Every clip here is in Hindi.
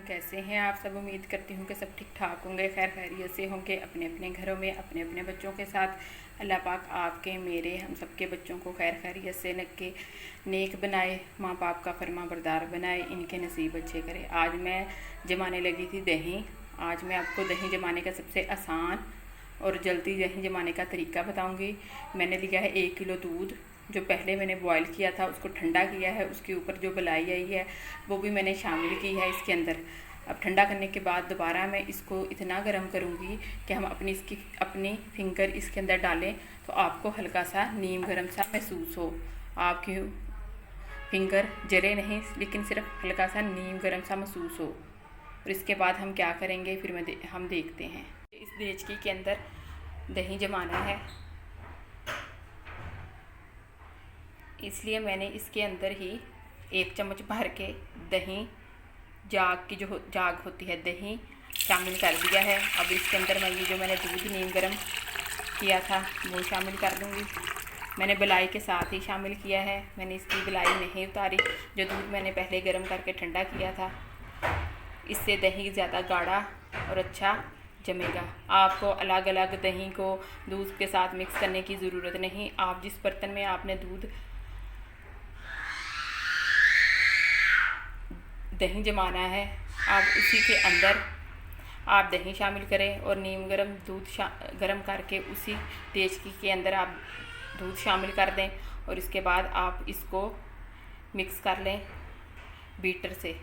कैसे हैं आप सब। उम्मीद करती हूँ कि सब ठीक ठाक होंगे, खैर खैरियत से होंगे अपने अपने घरों में अपने अपने बच्चों के साथ। अल्लाह पाक आपके मेरे हम सबके बच्चों को खैर खैरियत से नक्के नेक बनाए, माँ बाप का फरमा बरदार बनाए, इनके नसीब अच्छे करे। आज मैं जमाने लगी थी दही। आज मैं आपको दही जमाने का सबसे आसान और जल्दी दही जमाने का तरीका बताऊँगी। मैंने लिया है 1 किलो दूध, जो पहले मैंने बॉईल किया था, उसको ठंडा किया है। उसके ऊपर जो मलाई आई है वो भी मैंने शामिल की है इसके अंदर। अब ठंडा करने के बाद दोबारा मैं इसको इतना गर्म करूँगी कि हम अपनी फिंगर इसके अंदर डालें तो आपको हल्का सा नीम गर्म सा महसूस हो। आपकी फिंगर जले नहीं, लेकिन सिर्फ हल्का सा नीम गर्म सा महसूस हो। और इसके बाद हम क्या करेंगे फिर हम देखते हैं। इस देचकी के अंदर दही जमाना है, इसलिए मैंने इसके अंदर ही 1 चम्मच भर के दही जाग की जो जाग होती है दही शामिल कर दिया है। अब इसके अंदर मैं ये जो मैंने दूध नीम गर्म किया था वो शामिल कर दूँगी। मैंने बलाई के साथ ही शामिल किया है, मैंने इसकी बलाई नहीं उतारी। जो दूध मैंने पहले गर्म करके ठंडा किया था, इससे दही ज़्यादा गाढ़ा और अच्छा जमेगा। आपको अलग अलग दही को दूध के साथ मिक्स करने की ज़रूरत नहीं। आप जिस बर्तन में आपने दही जमाना है, आप उसी के अंदर आप दही शामिल करें और नीम गर्म दूध गर्म करके उसी देचकी के अंदर आप दूध शामिल कर दें। और इसके बाद आप इसको मिक्स कर लें बीटर से।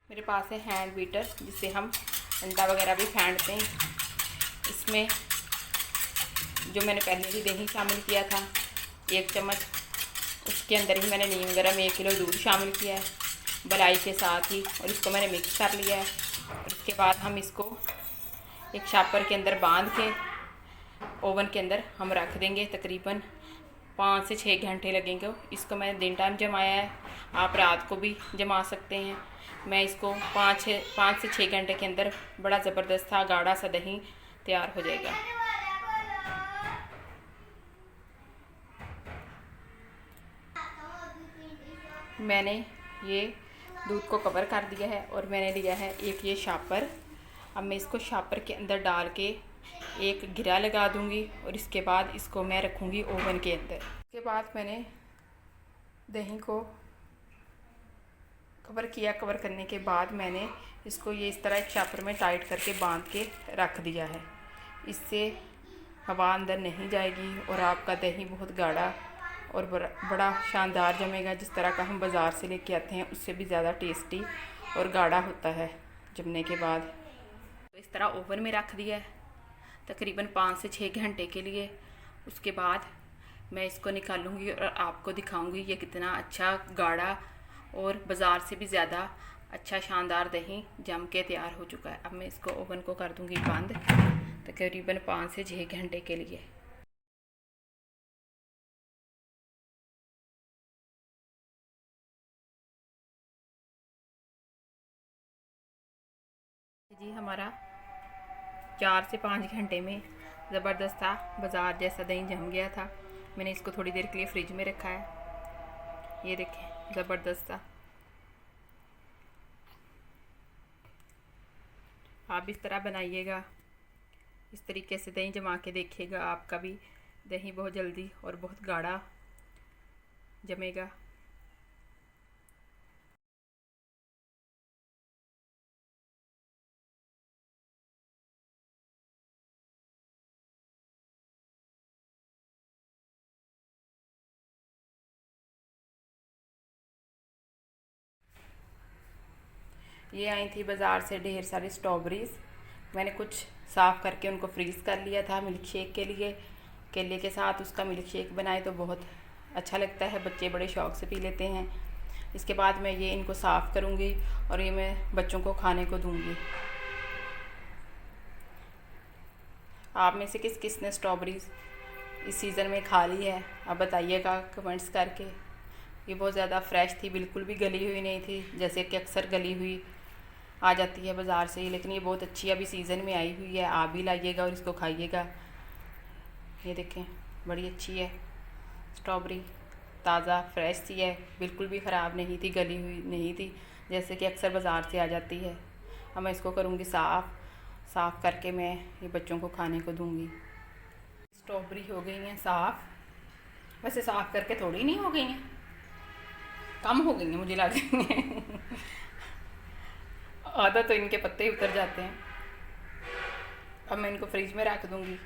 मेरे पास है हैंड बीटर, जिससे हम अंडा वगैरह भी फेंटते हैं। इसमें जो मैंने पहले ही दही शामिल किया था 1 चम्मच, उसके अंदर ही मैंने नीम गर्म 1 किलो दूध शामिल किया है बलाई के साथ ही, और इसको मैंने मिक्स कर लिया है। और इसके बाद हम इसको एक शापर के अंदर बांध के ओवन के अंदर हम रख देंगे। तकरीबन 5 से 6 घंटे लगेंगे। इसको मैंने दिन टाइम जमाया है, आप रात को भी जमा सकते हैं। मैं इसको 5 से 6 घंटे के अंदर बड़ा ज़बरदस्त सा गाढ़ा सा दही तैयार हो जाएगा। मैंने ये दूध को कवर कर दिया है और मैंने लिया है एक ये शापर। अब मैं इसको शापर के अंदर डाल के एक घेरा लगा दूंगी और इसके बाद इसको मैं रखूंगी ओवन के अंदर। इसके बाद मैंने दही को कवर किया। कवर करने के बाद मैंने इसको ये इस तरह एक शापर में टाइट करके बांध के रख दिया है। इससे हवा अंदर नहीं जाएगी और आपका दही बहुत गाढ़ा और बड़ा शानदार जमेगा। जिस तरह का हम बाज़ार से लेके आते हैं उससे भी ज़्यादा टेस्टी और गाढ़ा होता है जमने के बाद। तो इस तरह ओवन में रख दिया है तकरीबन 5 से 6 घंटे के लिए। उसके बाद मैं इसको निकालूंगी और आपको दिखाऊंगी ये कितना अच्छा गाढ़ा और बाज़ार से भी ज़्यादा अच्छा शानदार दही जम के तैयार हो चुका है। अब मैं इसको ओवन को कर दूंगी बंद तकरीबन 5 से 6 घंटे के लिए। जी हमारा 4 से 5 घंटे में ज़बरदस्त सा बाज़ार जैसा दही जम गया था। मैंने इसको थोड़ी देर के लिए फ्रिज में रखा है। ये देखें ज़बरदस्त सा। आप इस तरह बनाइएगा, इस तरीके से दही जमा के देखिएगा, आपका भी दही बहुत जल्दी और बहुत गाढ़ा जमेगा। ये आई थी बाज़ार से ढेर सारी स्ट्रॉबेरीज़। मैंने कुछ साफ़ करके उनको फ्रीज़ कर लिया था मिल्क शेक के लिए। केले के साथ उसका मिल्क शेक बनाए तो बहुत अच्छा लगता है, बच्चे बड़े शौक़ से पी लेते हैं। इसके बाद मैं ये इनको साफ़ करूँगी और ये मैं बच्चों को खाने को दूँगी। आप में से किस किस ने स्ट्रॉबेरीज़ इस सीज़न में खा ली है, आप बताइएगा कमेंट्स करके। ये बहुत ज़्यादा फ्रेश थी, बिल्कुल भी गली हुई नहीं थी जैसे कि अक्सर गली हुई आ जाती है बाज़ार से ही, लेकिन ये बहुत अच्छी अभी सीज़न में आई हुई है। आप भी लाइएगा और इसको खाइएगा। ये देखें, बड़ी अच्छी है स्ट्रॉबेरी, ताज़ा फ्रेश सी है, बिल्कुल भी ख़राब नहीं थी, गली हुई नहीं थी जैसे कि अक्सर बाज़ार से आ जाती है। अब मैं इसको करूँगी साफ़ करके मैं ये बच्चों को खाने को दूँगी। स्ट्रॉबेरी हो गई हैं साफ़, वैसे साफ़ करके थोड़ी नहीं हो गई हैं, कम हो गई हैं मुझे लग रही हैं आधा तो इनके पत्ते ही उतर जाते हैं। अब मैं इनको फ्रिज में रख दूँगी।